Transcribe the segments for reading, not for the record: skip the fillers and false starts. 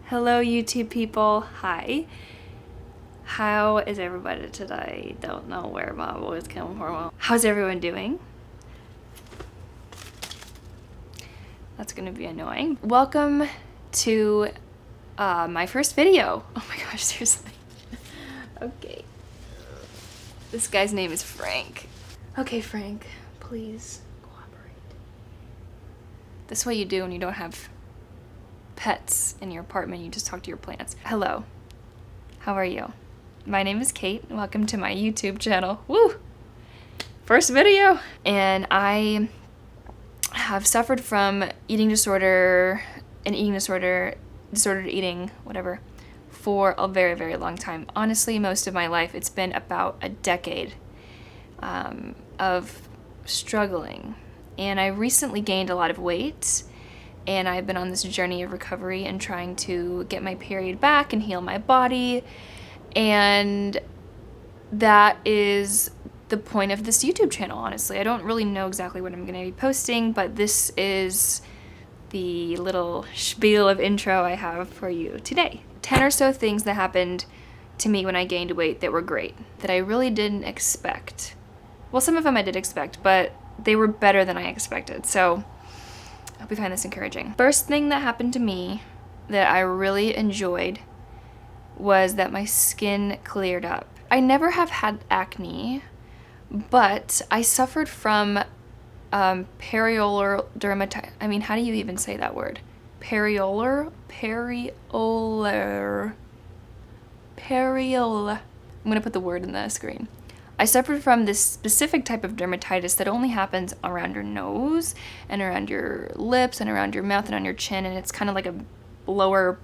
Hello YouTube people, hi. How is everybody today? Don't know where my voice came from. How's everyone doing? That's gonna be annoying. Welcome to my first video. Oh my gosh, seriously. Okay. This guy's name is Frank. Okay, Frank, please cooperate. That's what you do when you don't have pets in your apartment. You just talk to your plants. Hello. How are you? My name is Kate. Welcome to my YouTube channel. Woo! First video! And I have suffered from eating disorder, disordered eating, whatever, for a very, very long time. Honestly, most of my life, it's been about a decade of struggling. And I recently gained a lot of weight, and I've been on this journey of recovery and trying to get my period back and heal my body. And that is the point of this YouTube channel, honestly. I don't really know exactly what I'm going to be posting, but this is the little spiel of intro I have for you today. 10 or so things that happened to me when I gained weight that were great, that I really didn't expect. Well, some of them I did expect, but they were better than I expected. So I hope you find this encouraging. First thing that happened to me that I really enjoyed was that my skin cleared up. I never have had acne, but I suffered from periolar dermatitis. I mean, how do you even say that word? Periolar. I'm gonna put the word in the screen. I suffered from this specific type of dermatitis that only happens around your nose and around your lips and around your mouth and on your chin, and it's kind of like a lower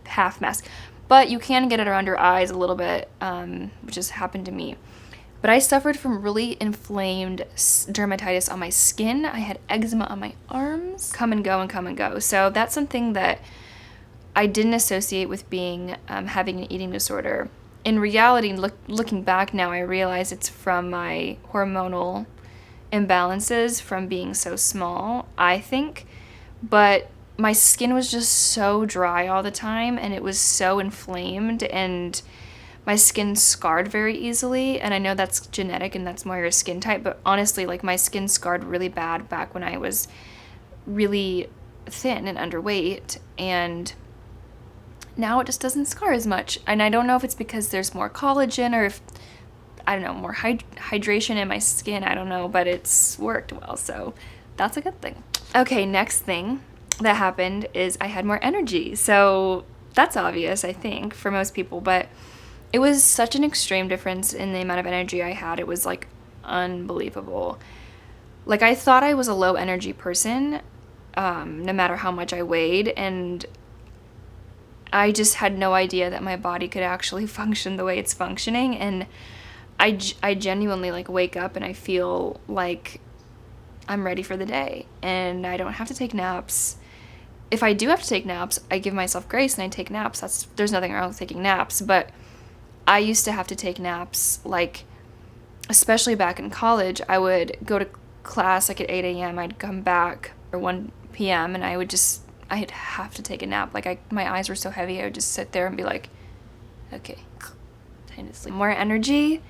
half mask. But you can get it around your eyes a little bit, which has happened to me. But I suffered from really inflamed dermatitis on my skin. I had eczema on my arms. Come and go and come and go. So that's something that I didn't associate with being having an eating disorder. In reality, looking back now, I realize it's from my hormonal imbalances from being so small, I think. But my skin was just so dry all the time, and it was so inflamed, and my skin scarred very easily. And I know that's genetic and that's more your skin type, but honestly, like, my skin scarred really bad back when I was really thin and underweight, and now it just doesn't scar as much. And I don't know if it's because there's more collagen or if, I don't know, more hydration in my skin. I don't know, but it's worked well, so that's a good thing. Okay, next thing that happened is I had more energy. So that's obvious, I think, for most people, but it was such an extreme difference in the amount of energy I had. It was like unbelievable. Like, I thought I was a low energy person, no matter how much I weighed, and I just had no idea that my body could actually function the way it's functioning. And I genuinely, like, wake up and I feel like I'm ready for the day, and I don't have to take naps. If I do have to take naps, I give myself grace and I take naps. There's nothing wrong with taking naps, but I used to have to take naps, like, especially back in college. I would go to class like at 8 a.m. I'd come back or 1 p.m. and I'd have to take a nap. Like, my eyes were so heavy, I would just sit there and be like, okay, time to sleep. More energy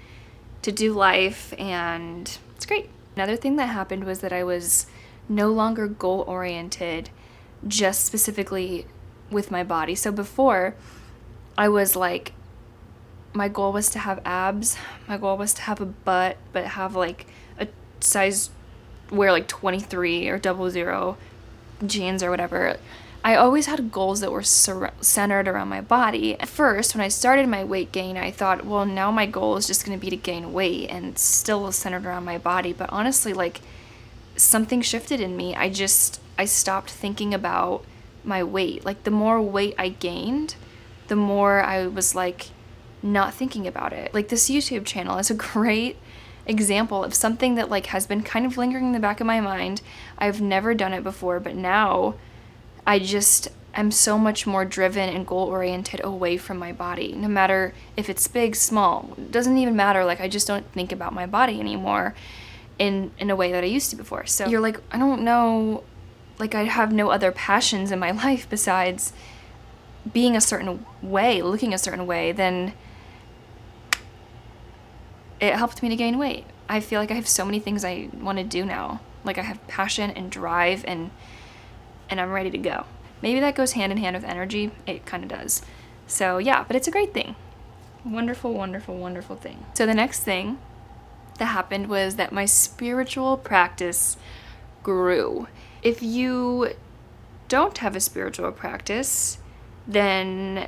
to do life, and it's great. Another thing that happened was that I was no longer goal-oriented, just specifically with my body. So before, I was like, my goal was to have abs, my goal was to have a butt, but have like a size, wear like 23 or 00 jeans or whatever. I always had goals that were centered around my body. At first, when I started my weight gain, I thought, well, now my goal is just going to be to gain weight, and it's still centered around my body. But honestly, like, something shifted in me. I stopped thinking about my weight. Like, the more weight I gained, the more I was like not thinking about it. Like, this YouTube channel is a great example of something that, like, has been kind of lingering in the back of my mind. I've never done it before, but now I'm so much more driven and goal-oriented away from my body. No matter if it's big, small, it doesn't even matter. Like, I just don't think about my body anymore in a way that I used to before. So you're like, I don't know, like, I have no other passions in my life besides being a certain way, looking a certain way, then it helped me to gain weight. I feel like I have so many things I want to do now. Like I have passion and drive and I'm ready to go. Maybe that goes hand in hand with energy. It kind of does. So yeah, but it's a great thing. Wonderful, wonderful, wonderful thing. So the next thing that happened was that my spiritual practice grew. If you don't have a spiritual practice, then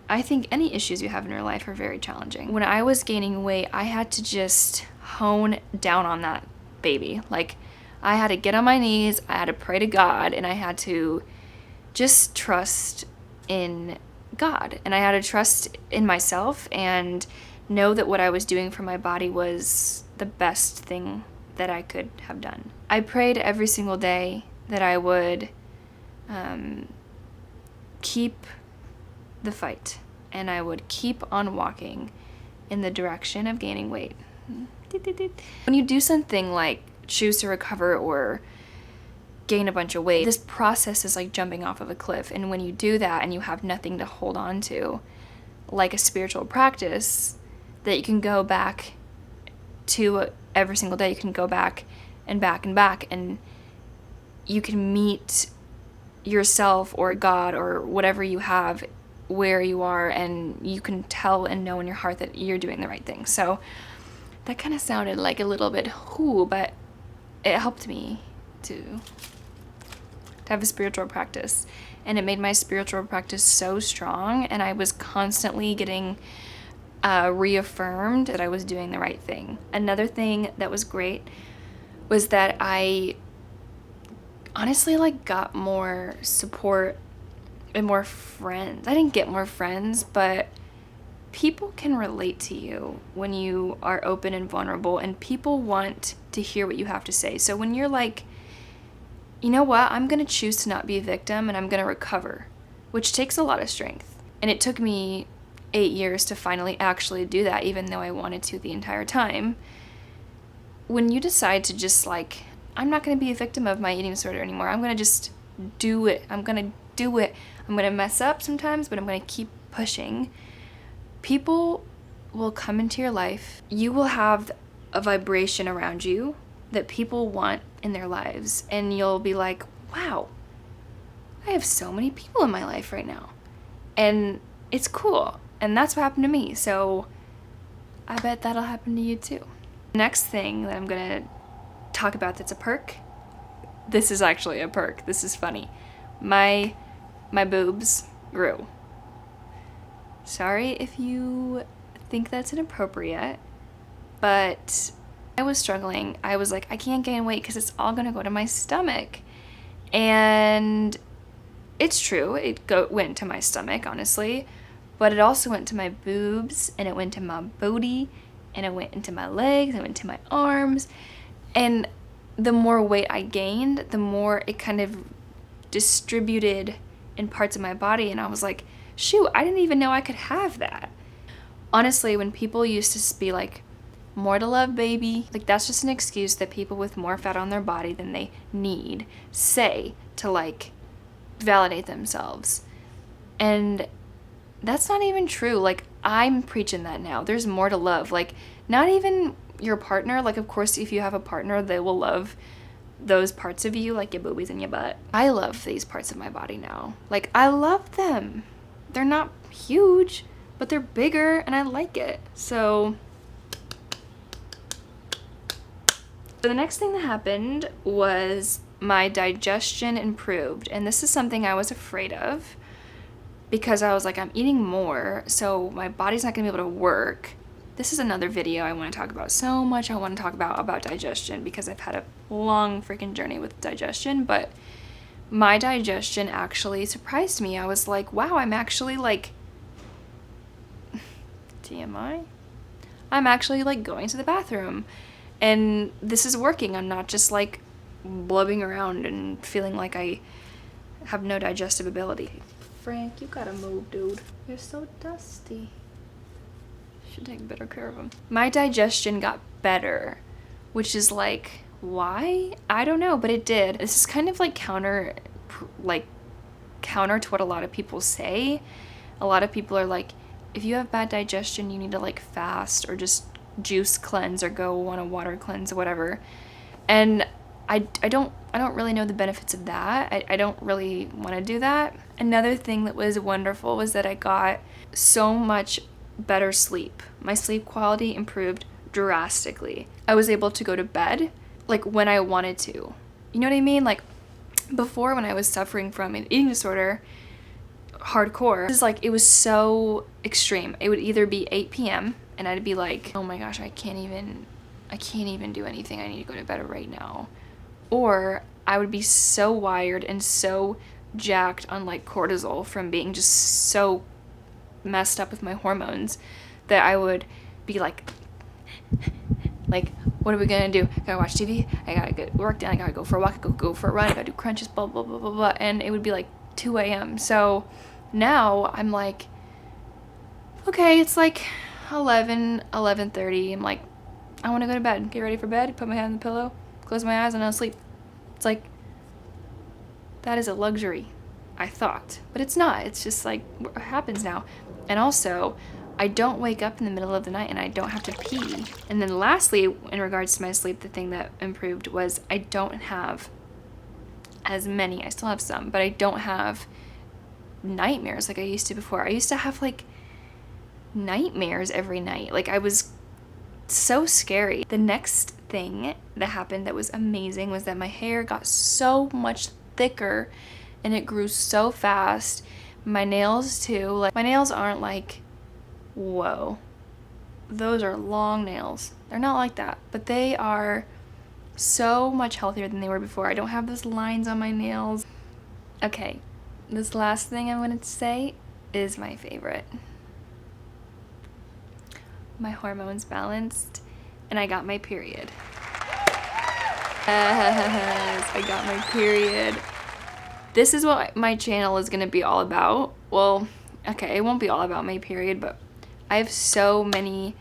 I think any issues you have in your life are very challenging. When I was gaining weight, I had to just hone down on that baby. Like, I had to get on my knees, I had to pray to God, and I had to just trust in God. And I had to trust in myself and know that what I was doing for my body was the best thing that I could have done. I prayed every single day that I would keep the fight, and I would keep on walking in the direction of gaining weight. When you do something like choose to recover or gain a bunch of weight, this process is like jumping off of a cliff. And when you do that and you have nothing to hold on to, like a spiritual practice that you can go back to every single day, you can go back and back and back, and you can meet yourself or God or whatever you have where you are, and you can tell and know in your heart that you're doing the right thing. So that kind of sounded like a little bit but it helped me to have a spiritual practice, and it made my spiritual practice so strong, and I was constantly getting reaffirmed that I was doing the right thing. Another thing that was great was that I honestly like got more support and more friends. I didn't get more friends, but people can relate to you when you are open and vulnerable, and people want to hear what you have to say. So when you're like, you know what, I'm going to choose to not be a victim and I'm going to recover, which takes a lot of strength. And it took me 8 years to finally actually do that, even though I wanted to the entire time. When you decide to just like, I'm not going to be a victim of my eating disorder anymore. I'm going to just do it. I'm going to do it. I'm going to mess up sometimes, but I'm going to keep pushing. People will come into your life. You will have a vibration around you that people want in their lives. And you'll be like, wow, I have so many people in my life right now. And it's cool. And that's what happened to me. So I bet that'll happen to you too. The next thing that I'm going to talk about that's a perk. This is actually a perk. This is funny. My boobs grew. Sorry if you think that's inappropriate, but I was struggling. I was like, I can't gain weight because it's all going to go to my stomach. And it's true. It went to my stomach, honestly, but it also went to my boobs, and it went to my booty, and it went into my legs, and it went to my arms. And the more weight I gained, the more it kind of distributed in parts of my body. And I was like, shoot, I didn't even know I could have that. Honestly, when people used to be like, more to love, baby, like that's just an excuse that people with more fat on their body than they need say to like validate themselves. And that's not even true. Like, I'm preaching that now. There's more to love. Like, not even your partner. Like, of course, if you have a partner, they will love those parts of you, like your boobies and your butt. I love these parts of my body now. Like, I love them. They're not huge, but they're bigger, and I like it. So the next thing that happened was my digestion improved. And this is something I was afraid of, because I was like, I'm eating more, so my body's not gonna be able to work. This is another video I want to talk about. So much I want to talk about digestion, because I've had a long freaking journey with digestion, but my digestion actually surprised me. I was like, wow, I'm actually like, TMI? I'm actually like going to the bathroom, and this is working. I'm not just like blubbing around and feeling like I have no digestive ability. Frank, you gotta move, dude. You're so dusty. Should take better care of him. My digestion got better, which is like, why? I don't know, but it did. This is kind of like counter to what a lot of people say. A lot of people are like, if you have bad digestion, you need to like fast or just juice cleanse or go on a water cleanse or whatever. And I don't really know the benefits of that. I don't really want to do that. Another thing that was wonderful was that I got so much better sleep. My sleep quality improved drastically. I was able to go to bed like when I wanted to. You know what I mean? Like before, when I was suffering from an eating disorder, hardcore, it was so extreme. It would either be 8 p.m. and I'd be like, oh my gosh, I can't even do anything. I need to go to bed right now. Or I would be so wired and so jacked on like cortisol from being just so messed up with my hormones that I would be like, what are we gonna do? I gotta watch TV, I gotta get work done, I gotta go for a walk, I gotta go for a run, I gotta do crunches, blah, blah, blah, blah, blah. And it would be like 2 a.m. So now I'm like, okay, it's like 11:30. I'm like, I want to go to bed, get ready for bed, put my head on the pillow, close my eyes, and I'll sleep. It's like, that is a luxury, I thought. But it's not. It's just like what happens now. And also, I don't wake up in the middle of the night and I don't have to pee. And then lastly, in regards to my sleep, the thing that improved was I don't have as many. I still have some, but I don't have nightmares like I used to before. I used to have like nightmares every night. Like I was so scary. The next thing that happened that was amazing was that my hair got so much thicker and it grew so fast. My nails too. Like my nails aren't like, whoa, those are long nails. They're not like that, but they are so much healthier than they were before. I don't have those lines on my nails. Okay, this last thing I'm going to say is my favorite. My hormones balanced and I got my period. Yes, I got my period. This is what my channel is going to be all about. Well, okay, it won't be all about my period, but I have so many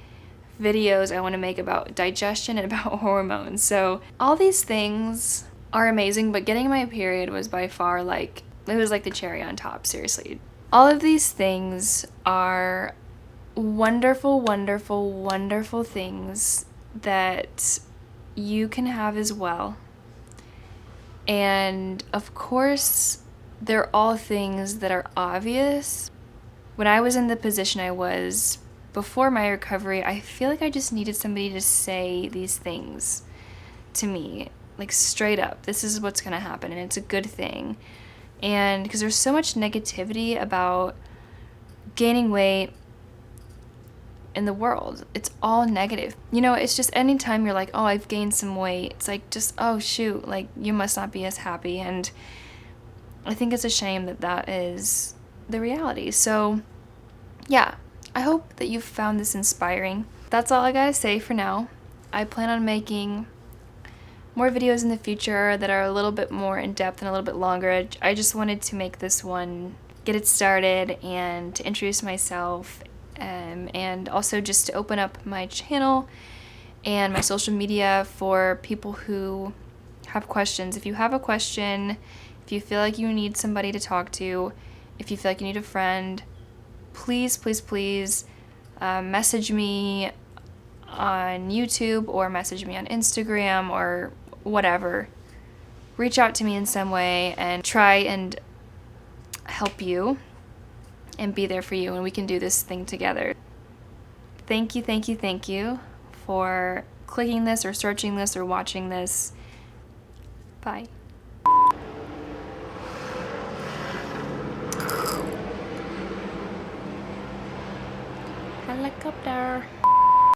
videos I want to make about digestion and about hormones. So all these things are amazing, but getting my period was by far like, it was like the cherry on top, seriously. All of these things are wonderful, wonderful, wonderful things that you can have as well. And of course, they're all things that are obvious. When I was in the position I was before my recovery, I feel like I just needed somebody to say these things to me, like straight up, this is what's gonna happen and it's a good thing. And because there's so much negativity about gaining weight in the world, it's all negative. You know, it's just anytime you're like, oh, I've gained some weight, it's like just, oh shoot, like you must not be as happy. And I think it's a shame that that is the reality. So yeah, I hope that you found this inspiring. That's all I gotta say for now. I plan on making more videos in the future that are a little bit more in depth and a little bit longer. I just wanted to make this one, get it started and to introduce myself, and also just to open up my channel and my social media for people who have questions. If you have a question, if you feel like you need somebody to talk to, if you feel like you need a friend, please, please, please message me on YouTube or message me on Instagram or whatever. Reach out to me in some way and try and help you and be there for you, and we can do this thing together. Thank you, thank you, thank you for clicking this or searching this or watching this. Bye. Helicopter.